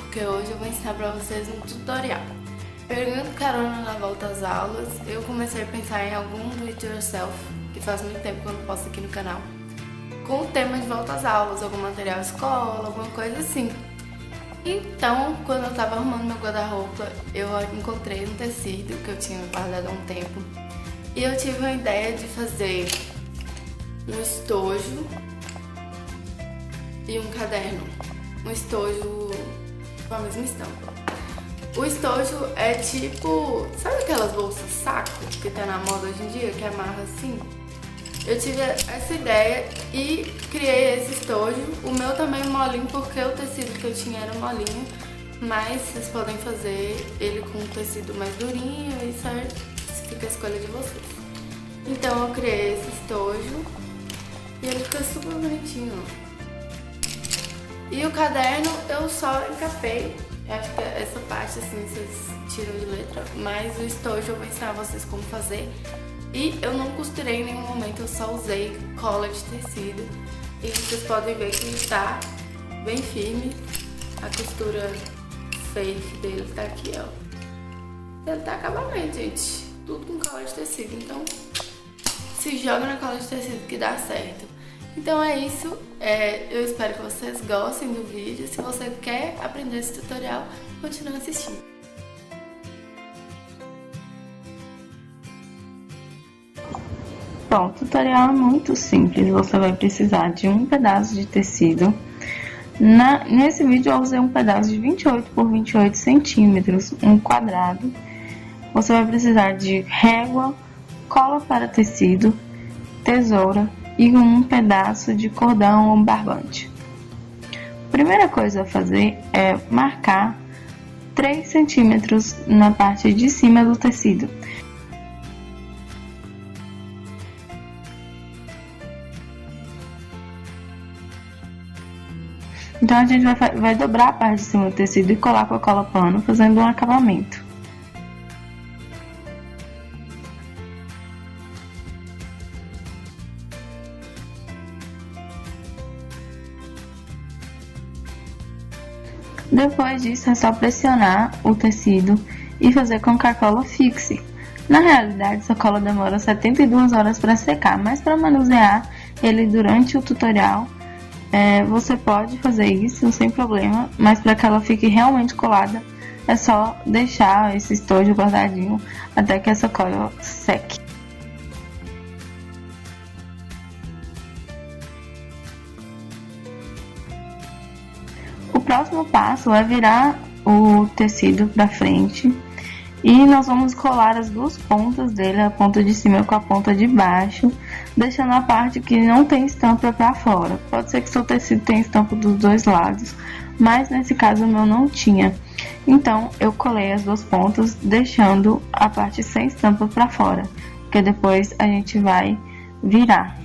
porque hoje eu vou ensinar pra vocês um tutorial. Pegando carona na volta às aulas, eu comecei a pensar em algum do it yourself, que faz muito tempo que eu não posto aqui no canal, com o tema de volta às aulas, algum material escola, alguma coisa assim. Então, quando eu tava arrumando meu guarda-roupa, eu encontrei um tecido que eu tinha guardado há um tempo, e eu tive a ideia de fazer um estojo e um caderno. Um estojo com a mesma estampa. O estojo é tipo, sabe aquelas bolsas saco que tá na moda hoje em dia, que amarra assim? Eu tive essa ideia e criei esse estojo. O meu também é molinho porque o tecido que eu tinha era molinho, mas vocês podem fazer ele com um tecido mais durinho e certo, fica a escolha de vocês. Então eu criei esse estojo e ele fica super bonitinho. E o caderno eu só encapei, acho que essa parte assim vocês tiram de letra, mas o estojo eu vou ensinar vocês como fazer. E eu não costurei em nenhum momento, eu só usei cola de tecido. E vocês podem ver que ele tá bem firme, a costura fake dele tá aqui, ó. Ele tá acabamento, gente, tudo com cola de tecido, então se joga na cola de tecido que dá certo. Então é isso, eu espero que vocês gostem do vídeo. Se você quer aprender esse tutorial, continue assistindo. Bom, o tutorial é muito simples. Você vai precisar de um pedaço de tecido. Nesse vídeo eu usei um pedaço de 28 por 28 centímetros, um quadrado. Você vai precisar de régua, cola para tecido, tesoura e um pedaço de cordão ou barbante. A primeira coisa a fazer é marcar 3 centímetros na parte de cima do tecido. Então a gente vai dobrar a parte de cima do tecido e colar com a cola pano, fazendo um acabamento. Depois disso é só pressionar o tecido e fazer com que a cola fixe. Na realidade, essa cola demora 72 horas para secar, mas para manusear ele durante o tutorial, você pode fazer isso sem problema, mas para que ela fique realmente colada, é só deixar esse estojo guardadinho até que essa cola seque. O próximo passo é virar o tecido para frente e nós vamos colar as duas pontas dele, a ponta de cima com a ponta de baixo, deixando a parte que não tem estampa para fora. Pode ser que seu tecido tenha estampa dos dois lados, mas nesse caso o meu não tinha. Então eu colei as duas pontas, deixando a parte sem estampa para fora, porque depois a gente vai virar.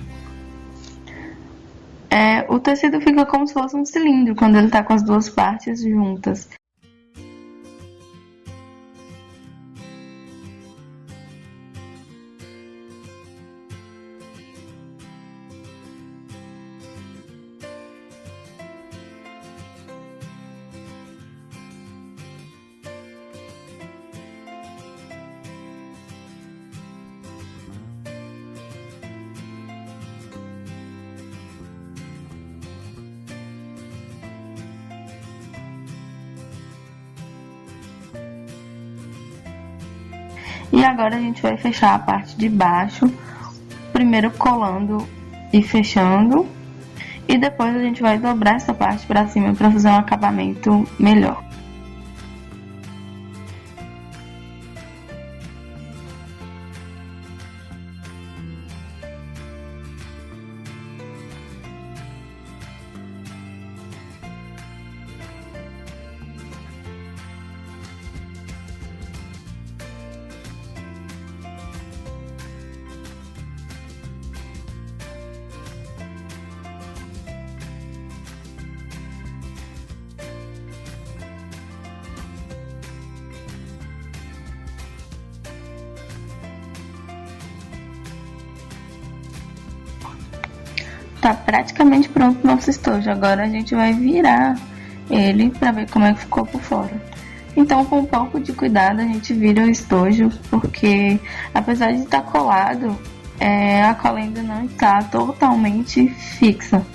O tecido fica como se fosse um cilindro quando ele está com as duas partes juntas. E agora a gente vai fechar a parte de baixo, primeiro colando e fechando, e depois a gente vai dobrar essa parte para cima para fazer um acabamento melhor. Tá praticamente pronto o nosso estojo. Agora a gente vai virar ele para ver como é que ficou por fora. Então, com um pouco de cuidado, a gente vira o estojo, porque apesar de estar colado, a cola ainda não está totalmente fixa.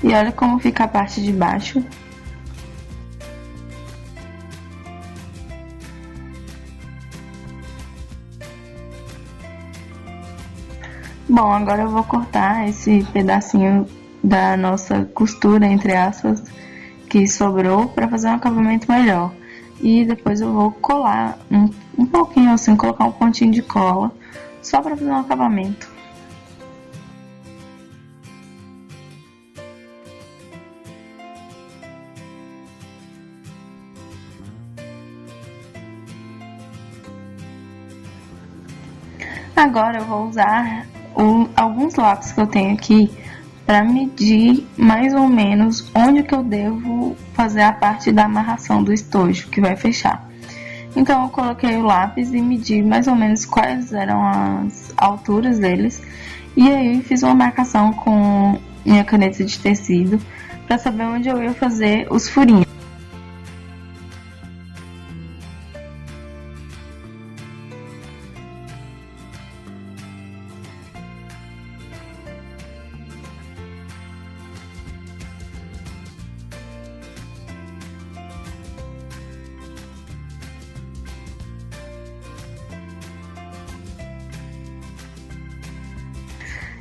E olha como fica a parte de baixo. Bom, agora eu vou cortar esse pedacinho da nossa costura, entre aspas, que sobrou para fazer um acabamento melhor. E depois eu vou colar um pouquinho assim, colocar um pontinho de cola, só para fazer um acabamento. Agora eu vou usar alguns lápis que eu tenho aqui para medir mais ou menos onde que eu devo fazer a parte da amarração do estojo que vai fechar. Então eu coloquei o lápis e medi mais ou menos quais eram as alturas deles, e aí fiz uma marcação com minha caneta de tecido para saber onde eu ia fazer os furinhos.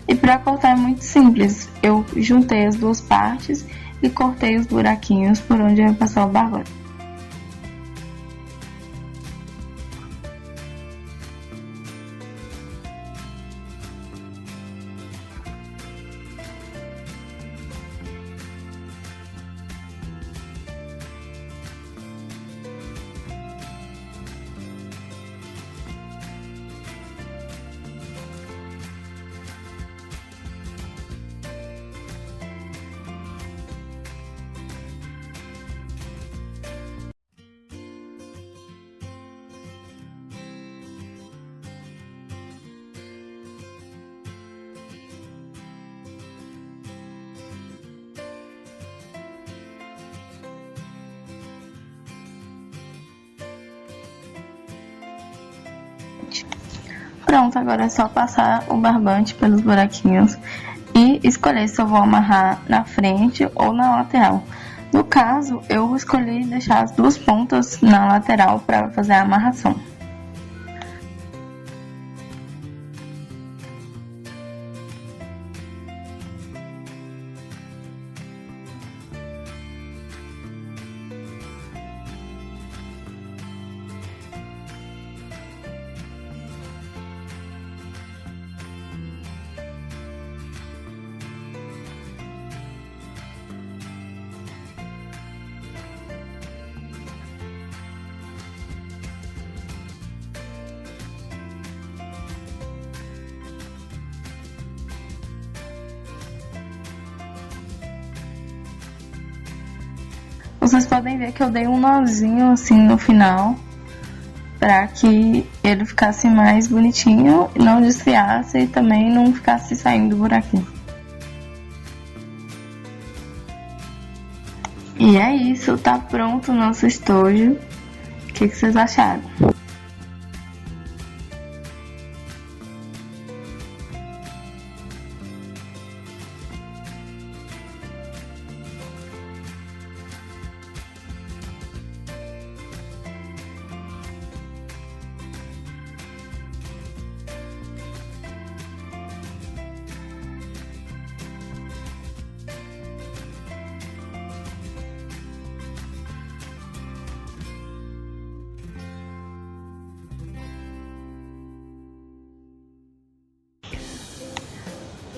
E para cortar é muito simples, eu juntei as duas partes e cortei os buraquinhos por onde eu ia passar o barbante. Pronto, agora é só passar o barbante pelos buraquinhos e escolher se eu vou amarrar na frente ou na lateral. No caso, eu escolhi deixar as duas pontas na lateral para fazer a amarração. Vocês podem ver que eu dei um nozinho assim no final, para que ele ficasse mais bonitinho, não desfiasse e também não ficasse saindo buraquinho. E é isso, tá pronto o nosso estojo. O que vocês acharam?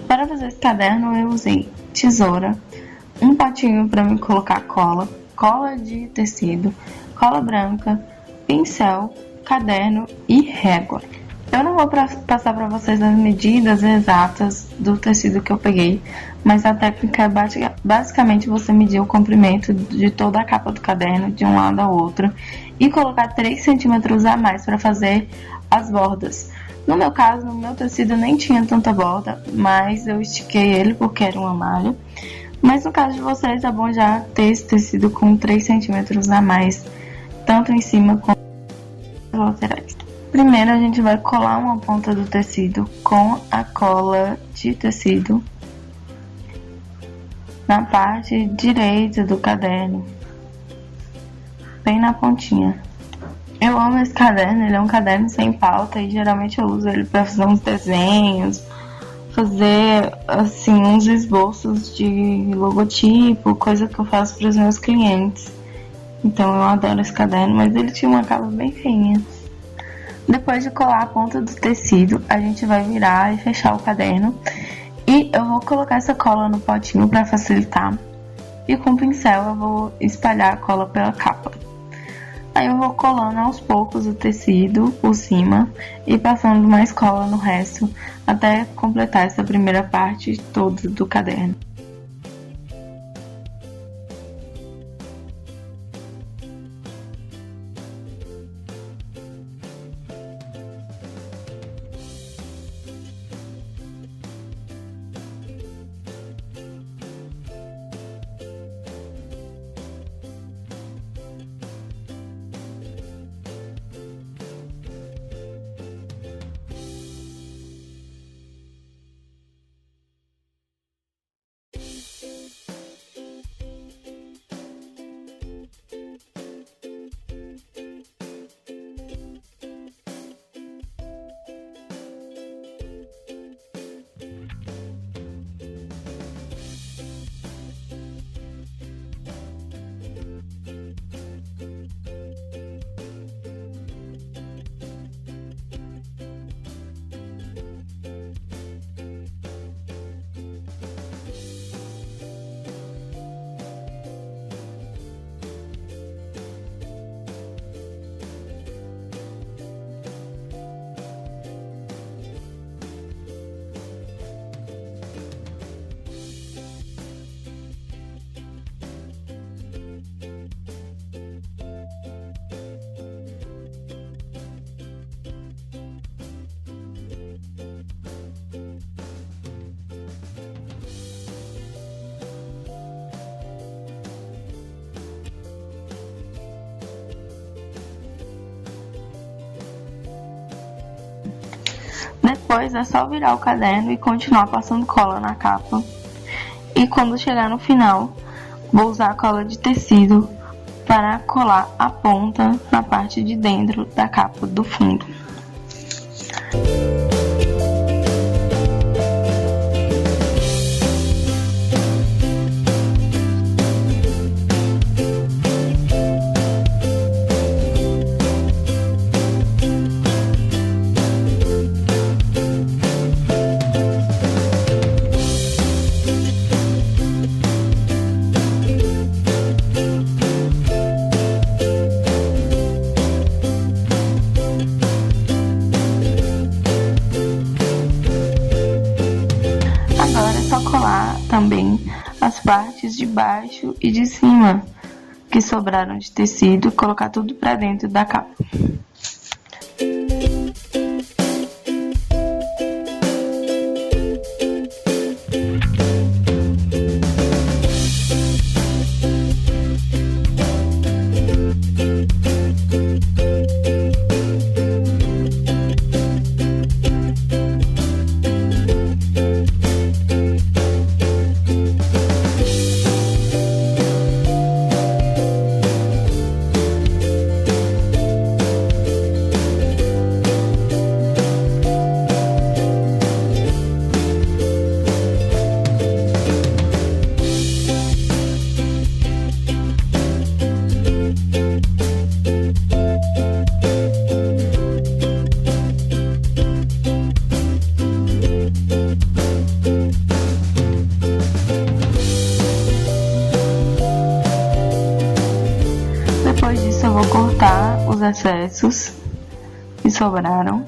Para fazer esse caderno eu usei tesoura, um potinho para me colocar cola, cola de tecido, cola branca, pincel, caderno e régua. Eu não vou passar para vocês as medidas exatas do tecido que eu peguei, mas a técnica é basicamente você medir o comprimento de toda a capa do caderno de um lado ao outro e colocar 3 centímetros a mais para fazer as bordas. No meu caso, no meu tecido nem tinha tanta borda, mas eu estiquei ele porque era uma malha. Mas no caso de vocês é bom já ter esse tecido com 3 centímetros a mais, tanto em cima quanto nas laterais. Primeiro a gente vai colar uma ponta do tecido com a cola de tecido na parte direita do caderno, bem na pontinha. Eu amo esse caderno, ele é um caderno sem pauta e geralmente eu uso ele para fazer uns desenhos, fazer assim uns esboços de logotipo, coisa que eu faço para os meus clientes. Então eu adoro esse caderno, mas ele tinha uma capa bem feinha. Depois de colar a ponta do tecido, a gente vai virar e fechar o caderno. E eu vou colocar essa cola no potinho para facilitar. E com o pincel eu vou espalhar a cola pela capa. Aí eu vou colando aos poucos o tecido por cima e passando mais cola no resto até completar essa primeira parte toda do caderno. Depois é só virar o caderno e continuar passando cola na capa. E quando chegar no final, vou usar a cola de tecido para colar a ponta na parte de dentro da capa do fundo. Agora é só colar também as partes de baixo e de cima que sobraram de tecido e colocar tudo pra dentro da capa. Depois disso eu vou cortar os excessos que sobraram.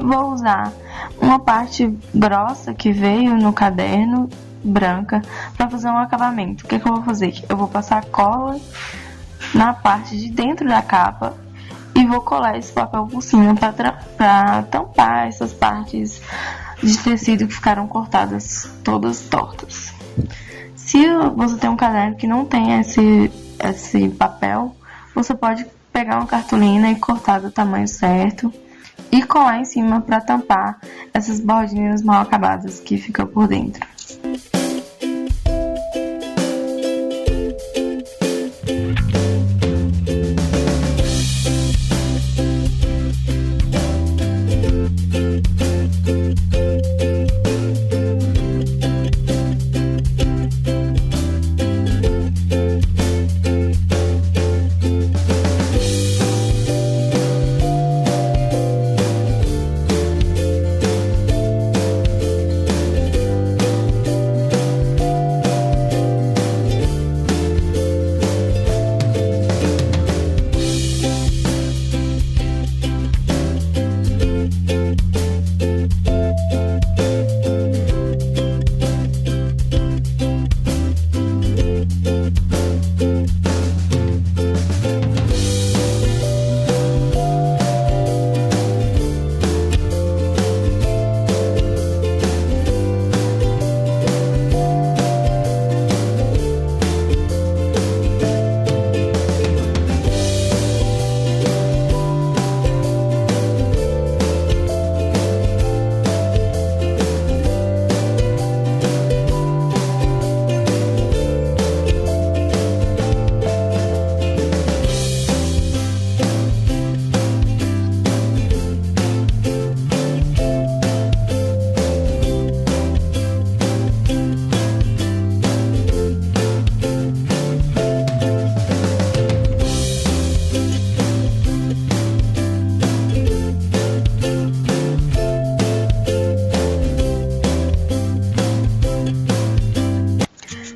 vou usar uma parte grossa que veio no caderno, branca, para fazer um acabamento. O que eu vou fazer? Eu vou passar cola na parte de dentro da capa e vou colar esse papel por cima para tampar essas partes de tecido que ficaram cortadas todas tortas. Se você tem um caderno que não tem esse papel, você pode pegar uma cartolina e cortar do tamanho certo e colar em cima para tampar essas bordinhas mal acabadas que ficam por dentro.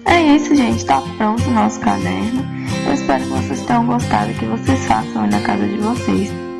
É isso, gente. Tá pronto o nosso caderno. Eu espero que vocês tenham gostado e que vocês façam aí na casa de vocês.